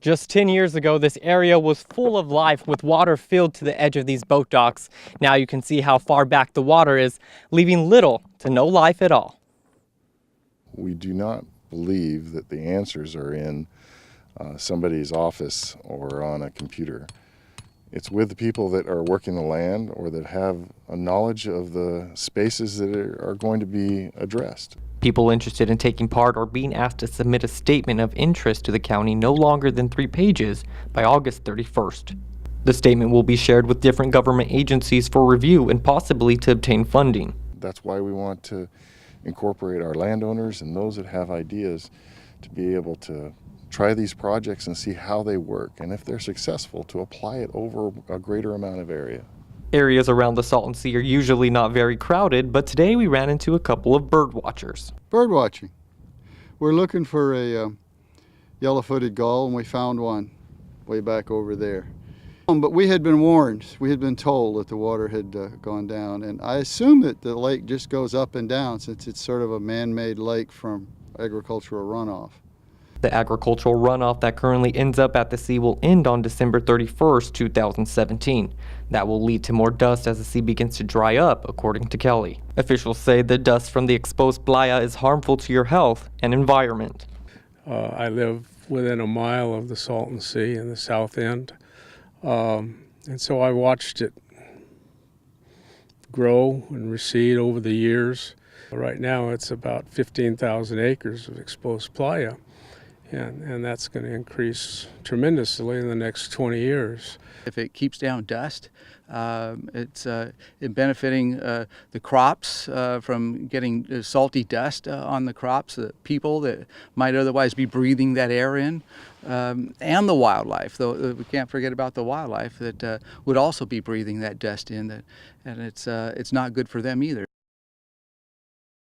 Just 10 years ago, this area was full of life with water filled to the edge of these boat docks. Now you can see how far back the water is, leaving little to no life at all. We do not believe that the answers are in somebody's office or on a computer. It's with the people that are working the land or that have a knowledge of the spaces that are going to be addressed. People interested in taking part are being asked to submit a statement of interest to the county no longer than 3 pages by August 31st. The statement will be shared with different government agencies for review and possibly to obtain funding. That's why we want to incorporate our landowners and those that have ideas to be able to try these projects and see how they work, and if they're successful, to apply it over a greater amount of area. Areas around the Salton Sea are usually not very crowded, but today we ran into a couple of bird watchers. Bird watching. We're looking for a yellow-footed gull, and we found one way back over there. But we had been warned, we had been told that the water had gone down, and I assume that the lake just goes up and down since it's sort of a man-made lake from agricultural runoff. The agricultural runoff that currently ends up at the sea will end on December 31st, 2017. That will lead to more dust as the sea begins to dry up, according to Kelly. Officials say the dust from the exposed playa is harmful to your health and environment. I live within a mile of the Salton Sea in the south end, and so I watched it grow and recede over the years. Right now it's about 15,000 acres of exposed playa. And that's going to increase tremendously in the next 20 years. If it keeps down dust, it's benefiting the crops from getting salty dust on the crops, the people that might otherwise be breathing that air in, and the wildlife, though we can't forget about the wildlife that would also be breathing that dust in, and it's not good for them either.